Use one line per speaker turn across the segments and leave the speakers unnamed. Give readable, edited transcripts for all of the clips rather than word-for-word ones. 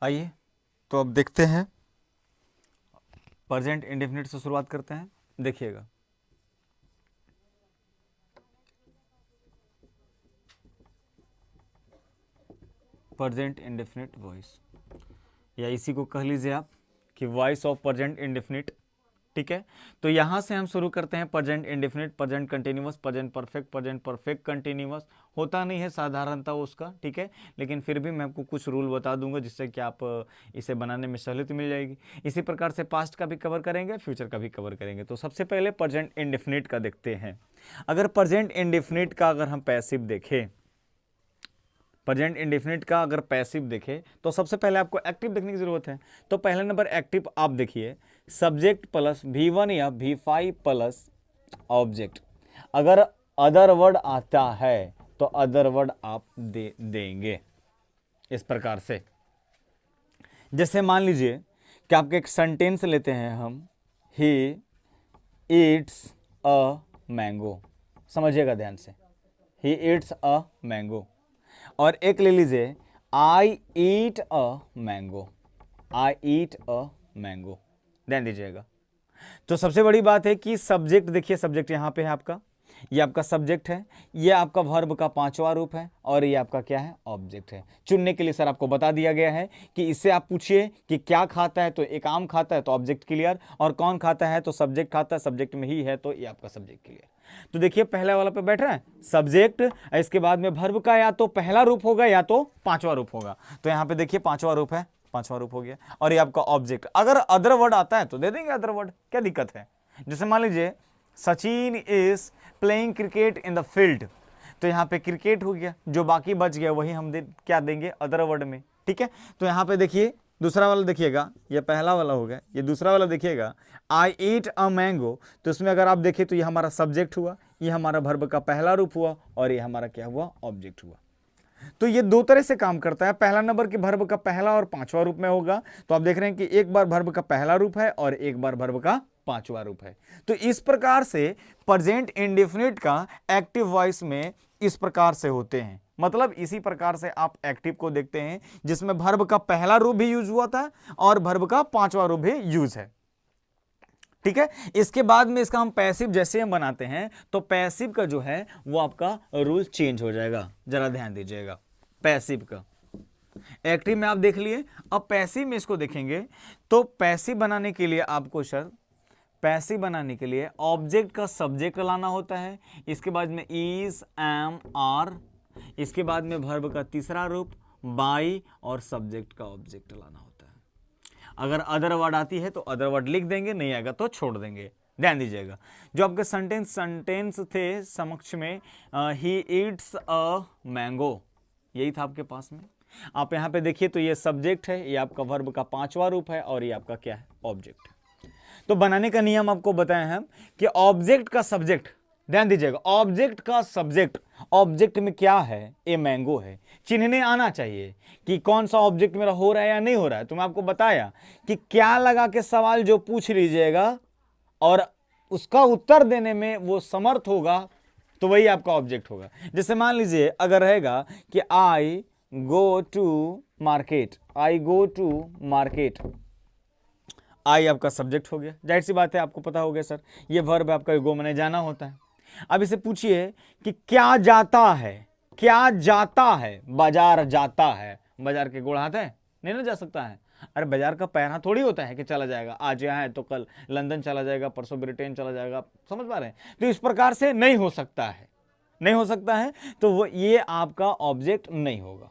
आइए तो अब देखते हैं, प्रेजेंट इंडेफिनिट से शुरुआत करते हैं। देखिएगा, प्रेजेंट इंडेफिनिट वॉइस, या इसी को कह लीजिए आप कि वॉइस ऑफ प्रेजेंट इंडेफिनिट। ठीक है, तो यहां से हम शुरू करते हैं present indefinite, present continuous, present perfect continuous होता नहीं है साधारणतः उसका। ठीक है, लेकिन फिर भी मैं आपको कुछ रूल बता दूंगा जिससे कि आप इसे बनाने में सहूलियत मिल जाएगी। इसी प्रकार से पास्ट का भी कवर करेंगे, फ्यूचर का भी कवर करेंगे। तो सबसे पहले प्रेजेंट इंडेफिनिट का देखते हैं। अगर प्रेजेंट इंडेफिनिट का अगर हम पैसिव देखें, प्रेजेंट इंडेफिनिट का अगर पैसिव देखें तो सबसे पहले आपको एक्टिव देखने की जरूरत है। तो पहला नंबर एक्टिव आप देखिए, सब्जेक्ट प्लस V1 या V5 प्लस ऑब्जेक्ट। अगर अदर वर्ड आता है तो अदर वर्ड आप देंगे इस प्रकार से। जैसे मान लीजिए कि आपके एक सेंटेंस लेते हैं हम, ही ईट्स अ मैंगो, समझिएगा ध्यान से, ही ईट्स अ मैंगो। और एक ले लीजिए, आई ईट a mango, I eat a mango, ध्यान दीजिएगा। तो सबसे बड़ी बात है कि सब्जेक्ट, देखिए सब्जेक्ट यहां पे है आपका, ये आपका सब्जेक्ट है, ये आपका वर्ब का पांचवा रूप है, और ये आपका क्या है, ऑब्जेक्ट है। चुनने के लिए सर आपको बता दिया गया है कि इससे आप पूछिए कि क्या खाता है, तो एक आम खाता है तो ऑब्जेक्ट क्लियर, और कौन खाता है तो सब्जेक्ट खाता है, सब्जेक्ट में ही है तो ये आपका सब्जेक्ट क्लियर। तो देखिए पहला वाला पे बैठ रहा है सब्जेक्ट, इसके बाद में वर्ब का या तो पहला रूप होगा या तो पांचवा रूप होगा। तो यहां पे देखिए पांचवा रूप है, पांचवा रूप हो गया, और ये आपका ऑब्जेक्ट। अगर अदर वर्ड आता है तो दे देंगे अदर वर्ड, क्या दिक्कत है। जैसे मान लीजिए Sachin is playing cricket in the field, तो यहाँ पे क्रिकेट हो गया, जो बाकी बच गया वही हम क्या देंगे अदर वर्ड में। ठीक है, तो यहाँ पे देखिए दूसरा वाला देखिएगा, ये पहला वाला हो गया, ये दूसरा वाला देखिएगा, आई ईट अ मैंगो, तो इसमें अगर आप देखें तो ये हमारा सब्जेक्ट हुआ, ये हमारा वर्ब का पहला रूप हुआ, और ये हमारा क्या हुआ, ऑब्जेक्ट हुआ। तो ये दो तरह से काम करता है। पहला नंबर के वर्ब का पहला और पांचवा रूप में होगा, तो आप देख रहे हैं कि एक बार वर्ब का पहला रूप है और एक बार वर्ब का पांचवा रूप है। तो इस प्रकार से प्रेजेंट इंडेफिनिट का एक्टिव वॉइस में इस प्रकार से होते हैं। मतलब इसी प्रकार से आप एक्टिव को देखते हैं जिसमें वर्ब का पहला रूप भी यूज हुआ था और वर्ब का पांचवा रूप भी यूज है। ठीक है, इसके बाद में इसका हम पैसिव जैसे हम बनाते हैं तो पैसिव का जो है वो आपका रूल चेंज हो जाएगा। जरा ध्यान दीजिएगा, पैसिव का एक्टिव में आप देख लिए, अब पैसिव में इसको देखेंगे। तो पैसिव बनाने के लिए आपको सर, पैसिव बनाने के लिए ऑब्जेक्ट का सब्जेक्ट लाना होता है, इसके बाद में इज, एम, आर, इसके बाद में वर्ब का तीसरा रूप बाई, और सब्जेक्ट का ऑब्जेक्ट लाना होता है। अगर अदर वर्ड आती है तो अदर वर्ड लिख देंगे, नहीं आएगा तो छोड़ देंगे। ध्यान दीजिएगा, जो आपके सेंटेंस थे समक्ष में, ही ईट्स अ मैंगो, यही था आपके पास में। आप यहां पे देखिए तो ये सब्जेक्ट है, ये आपका वर्ब का पांचवा रूप है, और ये आपका क्या है, ऑब्जेक्ट है। तो बनाने का नियम आपको बताए हम कि ऑब्जेक्ट का सब्जेक्ट, ध्यान दीजिएगा, ऑब्जेक्ट का सब्जेक्ट, ऑब्जेक्ट में क्या है, ए मैंगो है, चिन्हने आना चाहिए कि कौन सा ऑब्जेक्ट मेरा हो रहा है या नहीं हो रहा है। तो मैं आपको बताया कि क्या लगा के सवाल जो पूछ लीजिएगा और उसका उत्तर देने में वो समर्थ होगा तो वही आपका ऑब्जेक्ट होगा। जैसे मान लीजिए अगर रहेगा कि I go to market, I go to market, I आपका सब्जेक्ट हो गया, जाहिर सी बात है आपको पता हो गया सर ये वर्ब आपका गो मैंने जाना होता है। अब इसे पूछिए कि क्या जाता है, क्या जाता है, बाजार जाता है, बाजार के गोड़ हाथ है, नहीं ना जा सकता है। अरे बाजार का पैरा थोड़ी होता है कि चला जाएगा, आज यहाँ है तो कल लंदन चला जाएगा, परसों ब्रिटेन चला जाएगा, समझ पा रहे हैं। तो इस प्रकार से नहीं हो सकता है, नहीं हो सकता है, तो वो ये आपका ऑब्जेक्ट नहीं होगा।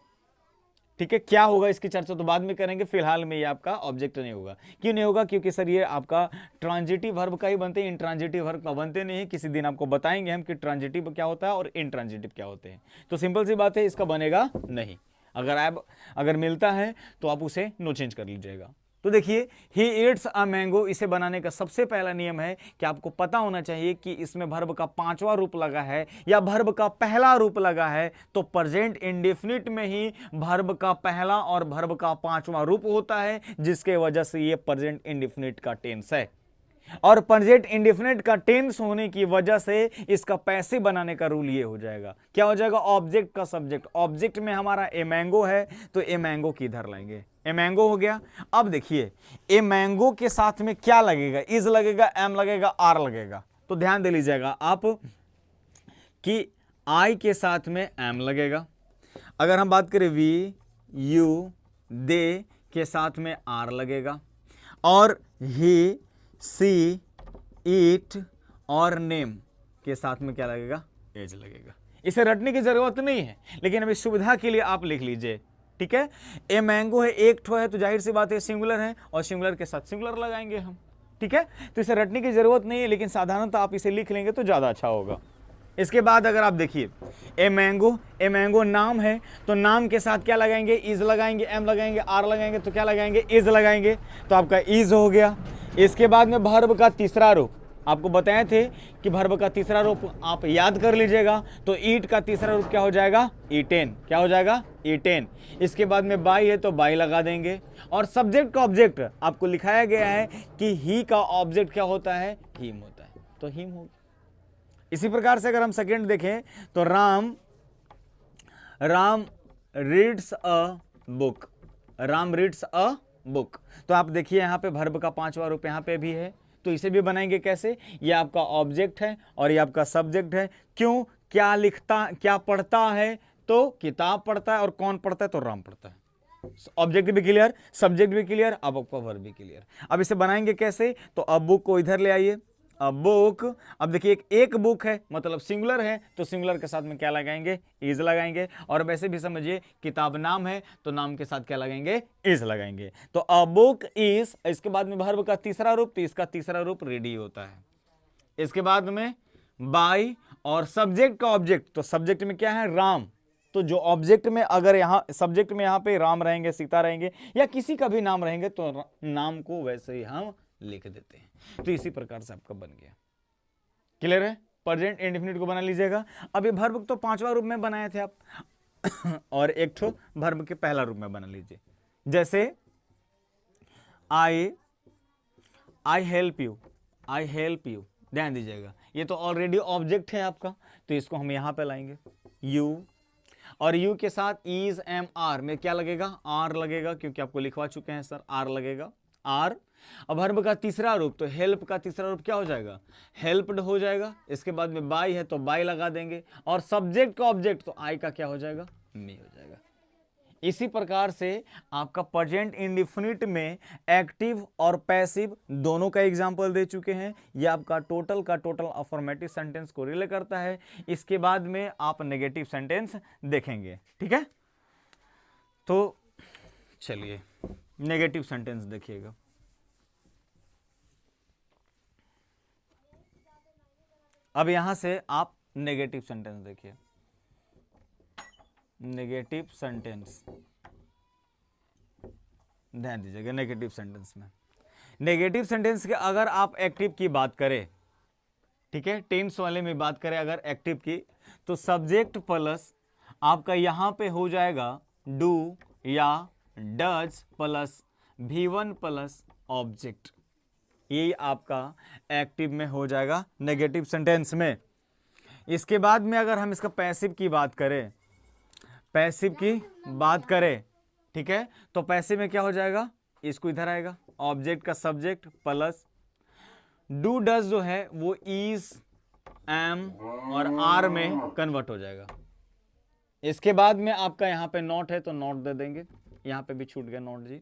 ठीक है, क्या होगा इसकी चर्चा तो बाद में करेंगे, फिलहाल में ये आपका ऑब्जेक्ट नहीं होगा। क्यों नहीं होगा, क्योंकि सर ये आपका ट्रांजिटिव वर्ब का ही बनते हैं, इंट्रांजिटिव वर्ब का बनते नहीं है। किसी दिन आपको बताएंगे हम कि ट्रांजिटिव क्या होता है और इंट्रांजिटिव क्या होते हैं। तो सिंपल सी बात है, इसका बनेगा नहीं। अगर मिलता है तो आप उसे नो चेंज कर लीजिएगा। तो देखिए ही ईट्स अ मैंगो, इसे बनाने का सबसे पहला नियम है कि आपको पता होना चाहिए कि इसमें वर्ब का पांचवा रूप लगा है या वर्ब का पहला रूप लगा है। तो प्रेजेंट इंडेफिनिट में ही वर्ब का पहला और वर्ब का पांचवा रूप होता है, जिसके वजह से ये प्रेजेंट इंडेफिनिट का टेंस है। और प्रेजेंट इंडेफिनिट का टेंस होने की वजह से इसका पैसिव बनाने का रूल ये हो जाएगा, क्या हो जाएगा, ऑब्जेक्ट का सब्जेक्ट। ऑब्जेक्ट में हमारा ए मैंगो है तो ए मैंगो की इधर लाएंगे, ए मैंगो हो गया। अब देखिए ए मैंगो के साथ में क्या लगेगा, इज लगेगा, एम लगेगा, आर लगेगा। तो ध्यान दे लीजिएगा आप कि आई के साथ में एम लगेगा। अगर हम बात करें वी, यू, दे के साथ में आर लगेगा, और ही, सी, ईट और नेम के साथ में क्या लगेगा, एज लगेगा। इसे रटने की जरूरत नहीं है, लेकिन अभी सुविधा के लिए आप लिख लीजिए, ठीक है। ए मैंगो है, एक ठो है, तो जाहिर सी बात है सिंगुलर है, और सिंगुलर के साथ सिंगुलर लगाएंगे हम, ठीक है। तो इसे रटने की जरूरत नहीं है, लेकिन साधारणतः आप इसे लिख लेंगे तो ज्यादा अच्छा होगा। इसके बाद अगर आप देखिए ए मैंगो नाम है, तो नाम के साथ क्या लगाएंगे, इज लगाएंगे, एम लगाएंगे, आर लगाएंगे, तो क्या लगाएंगे, इज लगाएंगे, तो आपका इज हो गया। इसके बाद में वर्ब का तीसरा रूप, आपको बताए थे कि वर्ब का तीसरा रूप आप याद कर लीजिएगा, तो ईट का तीसरा रूप क्या हो जाएगा, ईटेन, क्या हो जाएगा, ईटेन। इसके बाद में बाई है तो बाई लगा देंगे, और सब्जेक्ट का ऑब्जेक्ट आपको लिखाया गया है कि ही का ऑब्जेक्ट क्या होता है, हिम होता है, तो हिम होगा। इसी प्रकार से अगर हम सेकंड देखें तो Ram reads a book, Ram reads a book. तो आप देखिए यहाँ पे वर्ब का पांचवा रूप यहाँ पे भी है, तो इसे भी बनाएंगे कैसे, ये आपका ऑब्जेक्ट है और ये आपका सब्जेक्ट है। क्यों, क्या लिखता, क्या पढ़ता है, तो किताब पढ़ता है, और कौन पढ़ता है, तो राम पढ़ता है। ऑब्जेक्ट भी क्लियर, सब्जेक्ट भी क्लियर, अब आपका वर्ब भी क्लियर। अब इसे बनाएंगे कैसे, तो अब बुक को इधर ले आइए, अ बुक। अब देखिए एक बुक है मतलब सिंगुलर है, तो सिंगुलर के साथ में क्या लगाएंगे, इज लगाएंगे। और वैसे भी समझिए किताब नाम है तो नाम के साथ क्या लगाएंगे, इज लगाएंगे। तो अ बुक इज, इसके बाद में वर्ब का तीसरा रूप, तो इसका तीसरा रूप रेडी होता है। इसके बाद में बाय, और सब्जेक्ट का ऑब्जेक्ट, तो सब्जेक्ट में क्या है, राम। तो जो ऑब्जेक्ट में अगर यहां सब्जेक्ट में यहां पे राम रहेंगे, सीता रहेंगे, या किसी का भी नाम रहेंगे, तो नाम को वैसे ही हम लिख देते हैं। तो इसी प्रकार से आपका बन गया। क्लियर है, प्रेजेंट इंडेफिनिट को बना लीजिएगा। अब ये वर्ब तो पांचवा रूप में बनाए थे आप और एक ठो वर्ब के पहला रूप में बना लीजिए। जैसे I help you, I help you, ध्यान दीजिएगा ये तो ऑलरेडी ऑब्जेक्ट है आपका, तो इसको हम यहां पे लाएंगे यू, और यू के साथ इज, एम, आर में क्या लगेगा, आर लगेगा, क्योंकि आपको लिखवा चुके हैं सर, आर लगेगा, आर। अब वर्ब का तीसरा रूप, तो हेल्प का तीसरा रूप क्या हो जाएगा, हेल्प्ड हो जाएगा। इसके बाद में बाय है तो बाय लगा देंगे, और सब्जेक्ट का ऑब्जेक्ट, तो आई का क्या हो जाएगा, मी हो जाएगा। इसी प्रकार से आपका प्रेजेंट इंडेफिनिट में एक्टिव और पैसिव दोनों का एग्जांपल दे चुके हैं। यह आपका टोटल का टोटल अफर्मेटिव सेंटेंस को रिले करता है। इसके बाद में आप नेगेटिव सेंटेंस देखेंगे, ठीक है। तो चलिए नेगेटिव सेंटेंस देखिएगा। अब यहां से आप नेगेटिव सेंटेंस देखिए, नेगेटिव सेंटेंस ध्यान दीजिएगा। नेगेटिव सेंटेंस में, नेगेटिव सेंटेंस के अगर आप एक्टिव की बात करें, ठीक है, टेंस वाले में बात करें अगर एक्टिव की, तो सब्जेक्ट प्लस आपका यहां पे हो जाएगा डू या does plus V1 plus object, ये आपका एक्टिव में हो जाएगा नेगेटिव सेंटेंस में। इसके बाद में अगर हम इसका पैसिव की बात करें, पैसिव की बात करें, ठीक है, तो पैसिव में क्या हो जाएगा, इसको इधर आएगा, ऑब्जेक्ट का सब्जेक्ट प्लस डू डज जो है वो इज, एम और आर में कन्वर्ट हो जाएगा। इसके बाद में आपका यहां पे नॉट है तो नॉट दे देंगे, यहां पे भी छूट गया नॉट जी,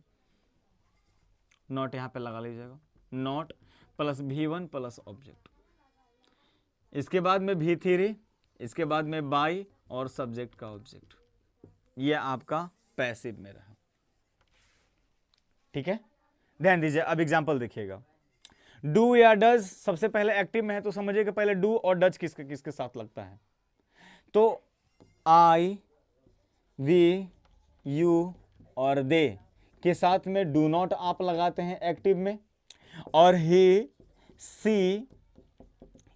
नॉट यहां पे लगा लीजिएगा, not plus V1 plus object. इसके बाद में V3, इसके बाद में बाय और सब्जेक्ट का ऑब्जेक्ट, ये आपका पैसिव में रहा, ठीक है। ध्यान दीजिए, अब एग्जांपल देखिएगा। डू या डज सबसे पहले एक्टिव में है, तो समझिए कि पहले डू और डज किसके किसके साथ लगता है, तो आई, वी, यू और दे के साथ में डू नॉट आप लगाते हैं एक्टिव में, और ही, सी,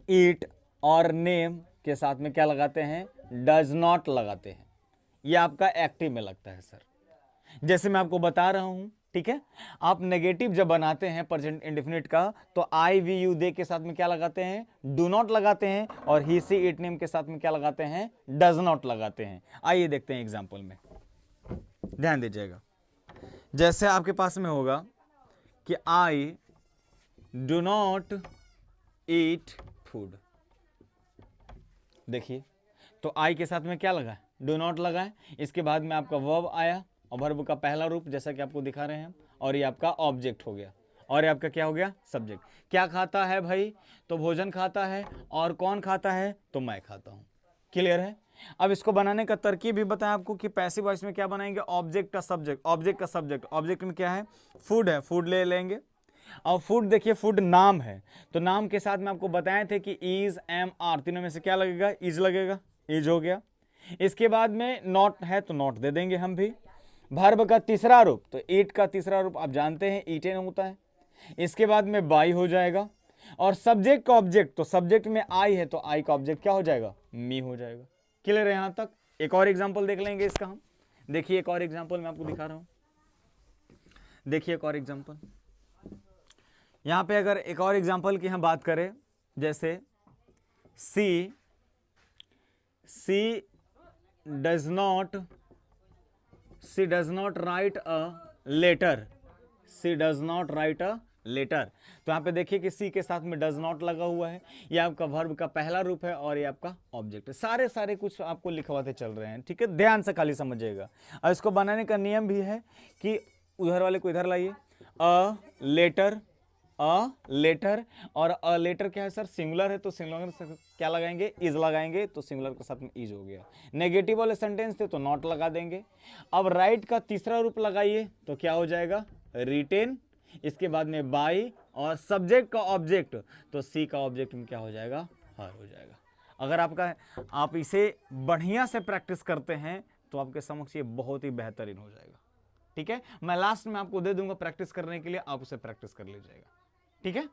ईट और नेम के साथ में क्या लगाते हैं, डज नॉट लगाते हैं। ये आपका एक्टिव में लगता है सर। जैसे मैं आपको बता रहा हूं ठीक है। आप नेगेटिव जब बनाते हैं प्रेजेंट इंडेफिनिट का तो आई वी यू दे के साथ में क्या लगाते हैं, डू नॉट लगाते हैं, और ही सी इट नेम के साथ में क्या लगाते हैं, डज नॉट लगाते हैं। आइए देखते हैं एग्जांपल में, ध्यान दीजिएगा। जैसे आपके पास में होगा कि I do not eat food, देखिए तो आई के साथ में क्या लगा है, डू नॉट लगा है, इसके बाद में आपका वर्ब आया और वर्ब का पहला रूप जैसा कि आपको दिखा रहे हैं, और ये आपका ऑब्जेक्ट हो गया, और ये आपका क्या हो गया, सब्जेक्ट। क्या खाता है भाई, तो भोजन खाता है, और कौन खाता है, तो मैं खाता हूं। क्लियर है। अब इसको बनाने का तरकीब भी बताया आपको कि पैसिव वॉइस में क्या बनाएंगे, ऑब्जेक्ट का सब्जेक्ट, ऑब्जेक्ट का सब्जेक्ट, ऑब्जेक्ट में क्या है, फूड है, फूड ले लेंगे। और फूड देखिए, फूड नाम है, तो नाम के साथ में आपको बताए थे कि इज, एम, आर, तीनों में से क्या लगेगा, इज लगेगा, इज हो गया। इसके बाद में नॉट है तो नॉट दे देंगे हम भी। वर्ब का तीसरा रूप, तो ईट का तीसरा रूप आप जानते हैं ईटेन होता है। इसके बाद में बाई हो जाएगा, और सब्जेक्ट का ऑब्जेक्ट, तो सब्जेक्ट में आई है तो आई का ऑब्जेक्ट क्या हो जाएगा, मी हो जाएगा। क्लियर है यहां तक। एक और एग्जांपल देख लेंगे इसका हम। देखिए एक और एग्जांपल मैं आपको दिखा रहा हूं, देखिए एक और एग्जांपल। यहां पे अगर एक और एग्जांपल की हम बात करें, जैसे she does not write a letter, she does not write a letter. तो यहाँ पे देखिए कि सी के साथ में डज नॉट लगा हुआ है, ये आपका वर्ब का पहला रूप है, और ये आपका ऑब्जेक्ट है। सारे कुछ आपको लिखवाते चल रहे हैं, ठीक है, ध्यान से खाली समझिएगा। और इसको बनाने का नियम भी है कि उधर वाले को इधर लाइए, अ लेटर, और अ लेटर क्या है सर, सिंगुलर है, तो सिंगुलर से क्या लगाएंगे, इज लगाएंगे, तो सिंगुलर के साथ में इज हो गया। नेगेटिव वाले सेंटेंस थे तो नॉट लगा देंगे। अब राइट का तीसरा रूप लगाइए तो क्या हो जाएगा, रिटेन, इसके बाद में बाई, और सब्जेक्ट का ऑब्जेक्ट, तो सी का ऑब्जेक्ट में क्या हो जाएगा, हर हो जाएगा। अगर आप इसे बढ़िया से प्रैक्टिस करते हैं तो आपके समक्ष ये बहुत ही बेहतरीन हो जाएगा। ठीक है, मैं लास्ट में आपको दे दूंगा प्रैक्टिस करने के लिए, आप उसे प्रैक्टिस कर लीजिएगा। ठीक है।